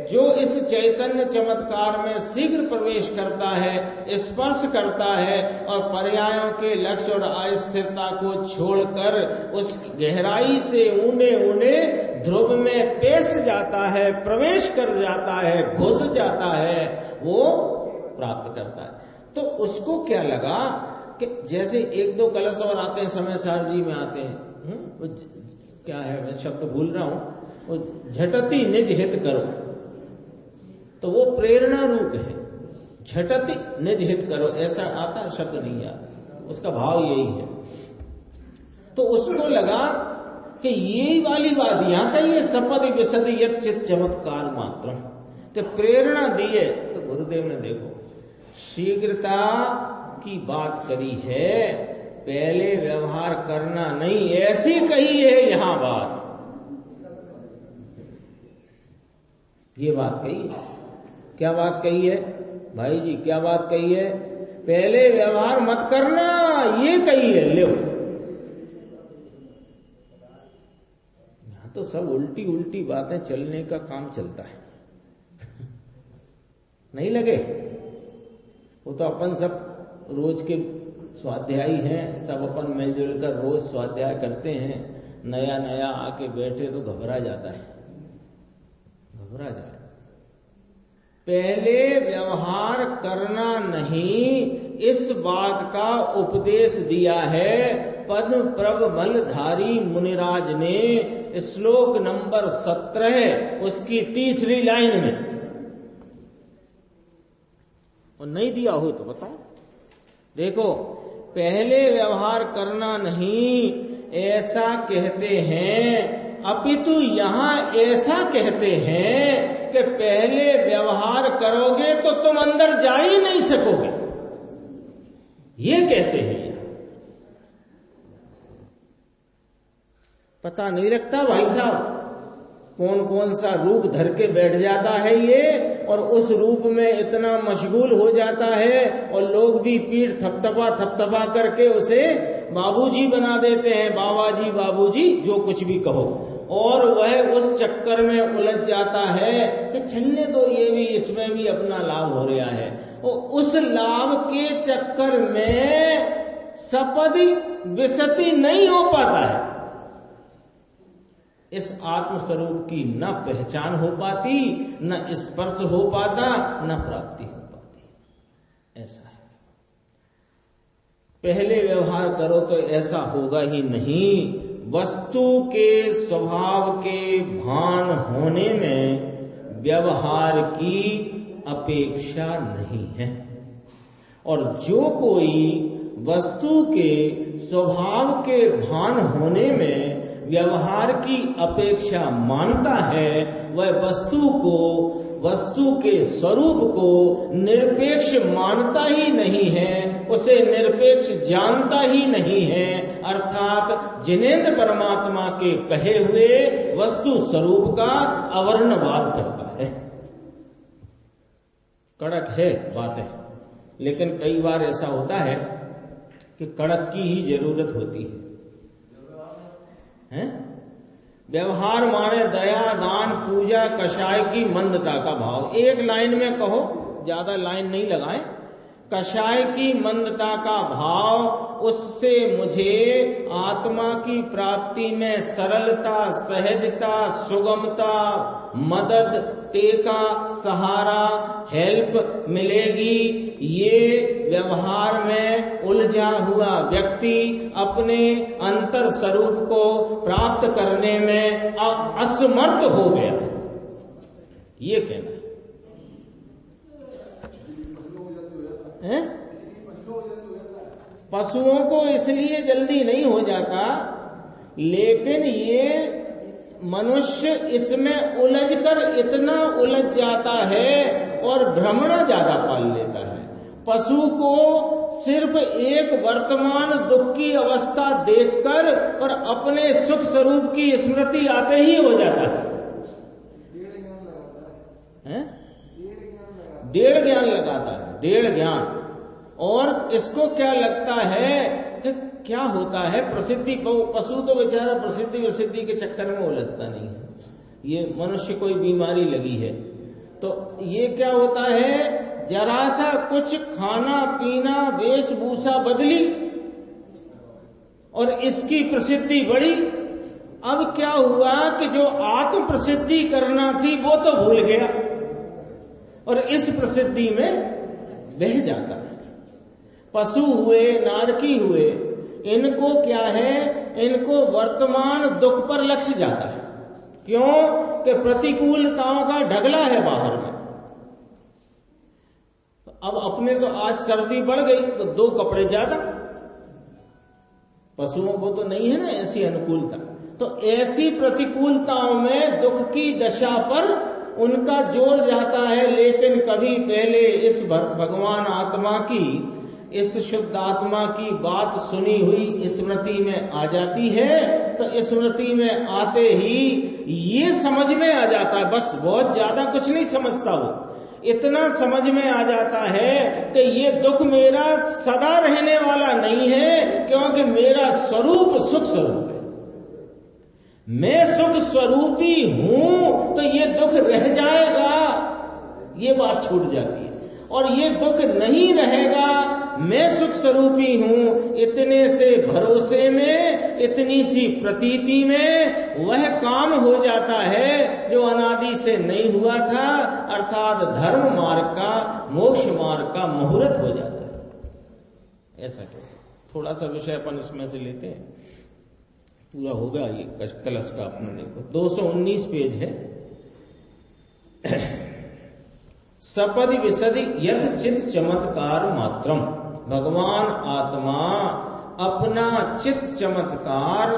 जो इस चैतन्य चमत्कार में शीघ्र प्रवेश करता है, स्पर्श करता है और पर्यायों के लक्ष्य और अस्थिरता को छोड़कर उस गहराई से ऊंडे ऊंडे ध्रुव में पेश जाता है, प्रवेश कर जाता है, घुस जाता है, वो प्राप्त करता है। तो उसको क्या लगा कि जैसे एक दो कलश और आते हैं, समय सार जी में आते हैं, क्या है मैं शब्द भूल रहा हूं, वो झटति निज हित करो, तो वो प्रेरणा रूप है। झटति निज हित करो ऐसा आता है, शब्द नहीं आता, उसका भाव यही है। तो उसको लगा कि ये वाली बात यहां का ये सपदि विशदि यत् चित् चमत्कार मात्र कि प्रेरणा दी है। तो गुरुदेव ने देखो शीघ्रता की बात करी है, पहले व्यवहार करना नहीं, ऐसी कही है यहां बात, ये बात कही है। क्या बात कही है भाई जी, क्या बात कही है? पहले व्यवहार मत करना, ये कही है। लो, यहां तो सब उल्टी उल्टी बातें चलने का काम चलता है नहीं लगे? वो तो अपन सब रोज के स्वाध्यायी हैं, सब अपन मिलजुल कर रोज स्वाध्याय करते हैं। नया नया आके बैठे तो घबरा जाता है, घबरा जाए। पहले व्यवहार करना नहीं, इस बात का उपदेश दिया है पद्म प्रभ मलधारी मुनिराज ने श्लोक नंबर 17 उसकी 3री लाइन में। और नहीं दिया हो तो बताओ। देखो, पहले व्यवहार करना नहीं ऐसा कहते हैं, अपितु यहां ऐसा कहते हैं कि पहले व्यवहार करोगे तो तुम अंदर जा ही नहीं सकोगे, ये कहते हैं। पता नहीं लगता भाई साहब कौन कौन सा रूप धर के बैठ जाता है ये, और उस रूप में इतना मशगूल हो जाता है और लोग भी पीठ थपथपा करके उसे बाबूजी बना देते हैं, बाबाजी बाबूजी जो कुछ भी कहो, और वह उस चक्कर में उलझ जाता है कि चलने दो, ये भी इसमें भी अपना लाभ हो रहा है। और उस लाभ के चक्कर में सपदि विशति नहीं हो पाता है, इस आत्म स्वरूप की न पहचान हो पाती, न स्पर्श हो पाता, न प्राप्ति हो पाती। ऐसा है। पहले व्यवहार करो तो ऐसा होगा ही नहीं। वस्तु के स्वभाव के भान होने में व्यवहार की अपेक्षा नहीं है, और जो कोई वस्तु के स्वभाव के भान होने में व्यवहार की अपेक्षा मानता है वह वस्तु के स्वरूप को निरपेक्ष मानता ही नहीं है, उसे निरपेक्ष जानता ही नहीं है। अर्थात जिनेंद्र परमात्मा के कहे हुए वस्तु स्वरूप का अवर्णवाद करता है। कड़क है बातें, लेकिन कई बार ऐसा होता है कि कड़क की ही जरूरत होती है। व्यवहार माने दया, दान, पूजा, कषाय की मंदता का भाव। एक लाइन में कहो, ज्यादा लाइन नहीं लगाएं। कषाय की मंदता का भाव, उससे मुझे आत्मा की प्राप्ति में सरलता, सहजता, सुगमता, मदद, टेका, सहारा, हेल्प मिलेगी। ये व्यवहार में उलझा हुआ व्यक्ति अपने अंतर स्वरूप को प्राप्त करने में असमर्थ हो गया, ये कहना है। पशुओं को इसलिए जल्दी नहीं हो जाता, लेकिन ये मनुष्य इसमें उलझकर इतना उलझ जाता है और भ्रमणा ज्यादा पाल लेता है। पशु को सिर्फ एक वर्तमान दुख की अवस्था देखकर और अपने सुख स्वरूप की स्मृति आते ही हो जाता है। डेढ़ ज्ञान लगाता है, डेढ़ ज्ञान। और इसको क्या लगता है कि क्या होता है, प्रसिद्धि, पशु तो बेचारा प्रसिद्धि के चक्कर में उलझता नहीं है। ये मनुष्य कोई बीमारी लगी है तो ये क्या होता है, जरा सा कुछ खाना पीना वेशभूषा बदली और इसकी प्रसिद्धि बढ़ी। अब क्या हुआ कि जो आत्म प्रसिद्धि करना थी वो तो भूल गया और इस प्रसिद्धि में बह जाता है। पशु हुए, नारकी हुए, इनको क्या है, इनको वर्तमान दुख पर लक्ष्य जाता है। क्यों कि प्रतिकूलताओं का ढगला है बाहर में। अब अपने तो आज सर्दी बढ़ गई तो 2 कपड़े ज्यादा, पशुओं को तो नहीं है ना ऐसी अनुकूलता। तो ऐसी प्रतिकूलताओं में दुख की दशा पर उनका जोर जाता है। लेकिन कभी पहले इस भगवान आत्मा की, इस शुद्ध आत्मा की बात सुनी हुई स्मृति में आ जाती है तो स्मृति में आते ही ये समझ में आ जाता है। बस बहुत ज्यादा कुछ नहीं समझता वो, इतना समझ में आ जाता है कि ये दुख मेरा सदा रहने वाला नहीं है, क्योंकि मेरा स्वरूप सुख स्वरूप है। मैं सुख स्वरूपी हूं तो ये दुख रह जाएगा, ये बात छूट जाती है। और ये दुख नहीं रहेगा, मैं सुख स्वरूपी हूं, इतने से भरोसे में, इतनी सी प्रतीति में वह काम हो जाता है जो अनादि से नहीं हुआ था। अर्थात धर्म मार्ग का, मोक्ष मार्ग का मुहूर्त हो जाता है। ऐसा क्यों? थोड़ा सा विषय अपन इसमें से लेते हैं, पूरा होगा ये कलश का। अपने देखो 219 पेज है। सपदि विशदि यथ चित चमत्कार मात्रम। भगवान आत्मा अपना चित चमत्कार,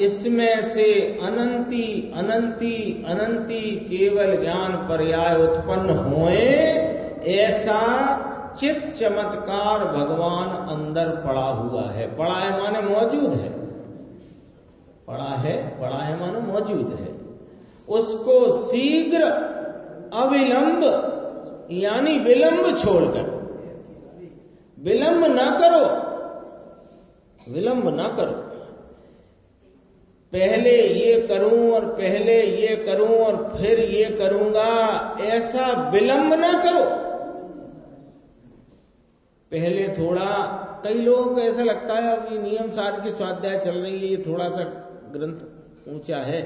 इसमें से अनंती अनंती अनंती केवल ज्ञान पर्याय उत्पन्न होए, ऐसा चित चमत्कार भगवान अंदर पड़ा हुआ है। पड़ा है माने मौजूद है, पड़ा है माने मौजूद है। उसको शीघ्र अविलंब यानी विलंब छोड़कर, विलंब ना करो, विलंब ना करो। पहले ये करूं और पहले ये करूं और फिर ये करूंगा, ऐसा विलंब ना करो। पहले थोड़ा, कई लोगों को ऐसा लगता है अभी नियम सार की स्वाध्याय चल रही है, ये थोड़ा सा ग्रंथ ऊंचा है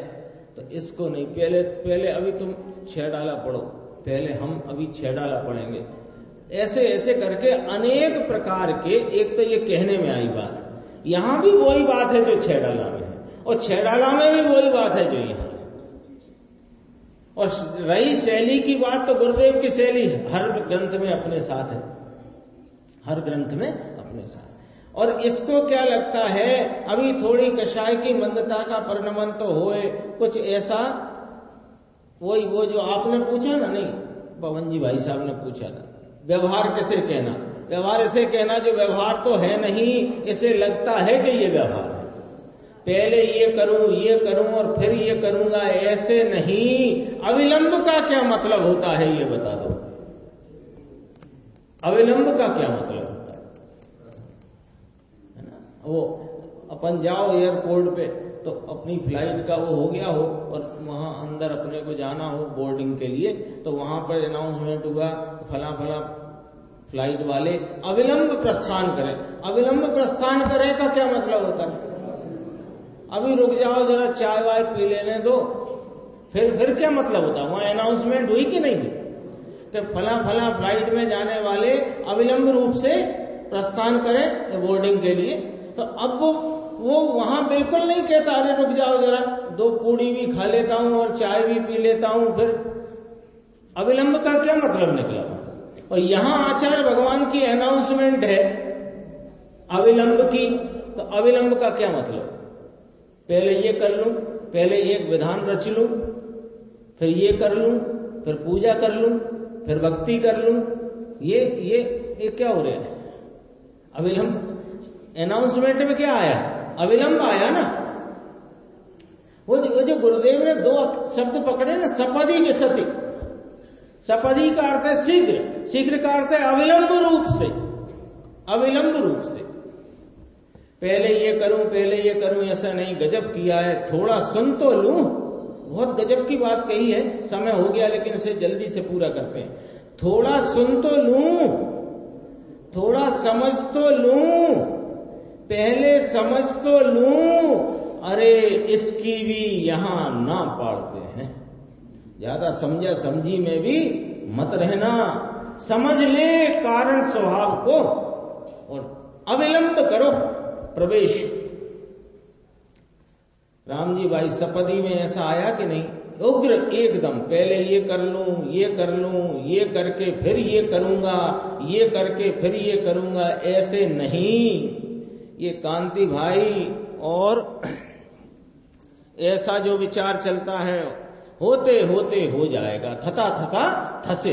तो इसको नहीं, पहले अभी तुम 6 डाला पढ़ो, पहले हम अभी 6 डाला पढ़ेंगे। ऐसे ऐसे करके अनेक प्रकार के, एक तो ये कहने में आई बात, यहां भी वही बात है जो 6 डाला में है और 6 डाला में भी वही बात है जो यहां है। और रही शैली की बात तो गुरुदेव की शैली हर ग्रंथ में अपने साथ है, हर ग्रंथ में अपने साथ। और इसको क्या लगता है, अभी थोड़ी कषाय की मंदता का परिणमन तो होए, कुछ ऐसा वही वो जो आपने पूछा ना, नहीं पवन जी भाई साहब ने पूछा था, व्यवहार कैसे कहना, व्यवहार ऐसे कहना जो व्यवहार तो है नहीं, इसे लगता है कि ये व्यवहार है, पहले ये करूं और फिर ये करूंगा, ऐसे नहीं। अविलंब का क्या मतलब होता है ये बता दो, अविलंब का क्या मतलब होता है ना। वो अपन जाओ एयरपोर्ट पे तो अपनी फ्लाइट का वो हो गया हो और वहां अंदर अपने को जाना हो बोर्डिंग के लिए, तो वहां पर अनाउंसमेंट हुआ फला फला फ्लाइट वाले अविलंब प्रस्थान करें। अविलंब प्रस्थान करें का क्या मतलब होता है, अभी रुक जाओ जरा चाय वाय पी लेने दो, फिर क्या मतलब होता है, वहां अनाउंसमेंट हुई कि नहीं हुई कि फला फला फ्लाइट में जाने वाले अविलंब रूप से प्रस्थान करें बोर्डिंग के लिए। तो अब वो वहां बिल्कुल नहीं कहता अरे रुक जाओ जरा 2 पूड़ी भी खा लेता हूं और चाय भी पी लेता हूं, फिर अविलंब का क्या मतलब निकला। और यहां आचार्य भगवान की अनाउंसमेंट है अविलंब की, तो अविलंब का क्या मतलब, पहले ये कर लूं, पहले एक विधान रच लूं, फिर ये कर लूं, फिर पूजा कर लूं, फिर भक्ति कर लूं, ये क्या हो रहा है। अविलंब अनाउंसमेंट में क्या आया, अविलंब आया ना। वो जो गुरुदेव ने 2 शब्द पकड़े ना, सपदी विसति, सपदी का अर्थ है शीघ्र, शीघ्र का अर्थ है अविलंब रूप से, अविलंब रूप से, पहले ये करूं ऐसा नहीं, गजब किया है, थोड़ा सुन तो लूं, बहुत गजब की बात कही है, समय हो गया लेकिन इसे जल्दी से पूरा करते हैं। थोड़ा सुन तो लूं, थोड़ा समझ तो लूं, पहले समझ तो लूं, अरे इसकी भी यहां ना पाड़ते हैं, ज्यादा समझा समझी में भी मत रहना, समझ ले कारण स्वभाव को और अविलंब करो प्रवेश। राम जी भाई सपदी में ऐसा आया कि नहीं, उग्र एकदम, पहले ये कर लूं, ये करके फिर ये करूंगा, ये करके फिर ये करूंगा, ऐसे नहीं। ये कांति भाई और ऐसा जो विचार चलता है, होते होते हो जाएगा, थता थसे,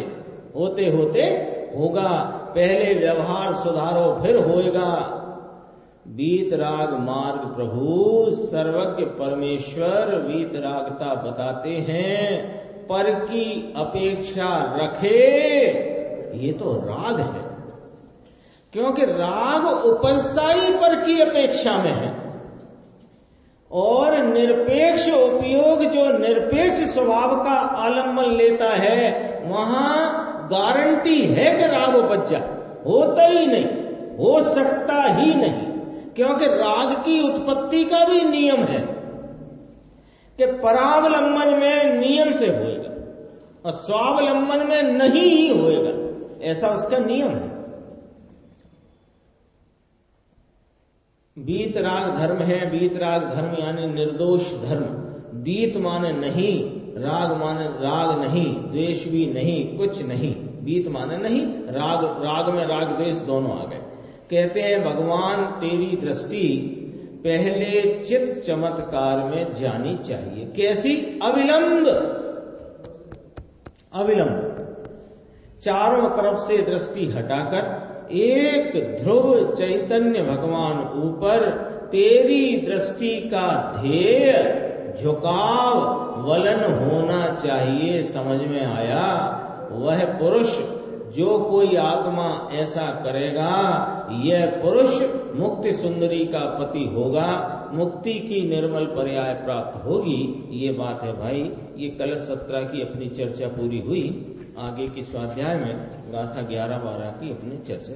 होते होते होगा, पहले व्यवहार सुधारो फिर होएगा। वीतराग मार्ग प्रभु सर्वज्ञ परमेश्वर वीतरागता बताते हैं, पर की अपेक्षा रखे, ये तो राग है, क्योंकि राग उपजता ही पर की अपेक्षा में है, और निरपेक्ष उपयोग जो निरपेक्ष स्वभाव का आलम्बन लेता है, वहां गारंटी है कि राग उपज जाए, होता ही नहीं, हो सकता ही नहीं, क्योंकि राग की उत्पत्ति का भी नियम है कि परावलंबन में नियम से होएगा और स्वावलंबन में नहीं ही होएगा, ऐसा उसका नियम है। वीतराग धर्म है, वीतराग धर्म यानी निर्दोष धर्म, वीत माने नहीं, राग माने राग नहीं, द्वेष भी नहीं, कुछ नहीं, वीत माने नहीं, राग में राग द्वेष दोनों आ गए। कहते हैं भगवान तेरी दृष्टि पहले चित चमत्कार में जानी चाहिए, कैसी, अविलंब, अविलंब, चारों तरफ से दृष्टि हटाकर एक ध्रुव चैतन्य भगवान ऊपर, तेरी दृष्टि का ध्येय झुकाव वलन होना चाहिए। समझ में आया, वह पुरुष जो कोई आत्मा ऐसा करेगा, यह पुरुष मुक्ति सुंदरी का पति होगा, मुक्ति की निर्मल पर्याय प्राप्त होगी। ये बात है भाई। ये कलश 17 की अपनी चर्चा पूरी हुई। आगे की स्वाध्याय में गाथा 11-12 की अपनी चर्चा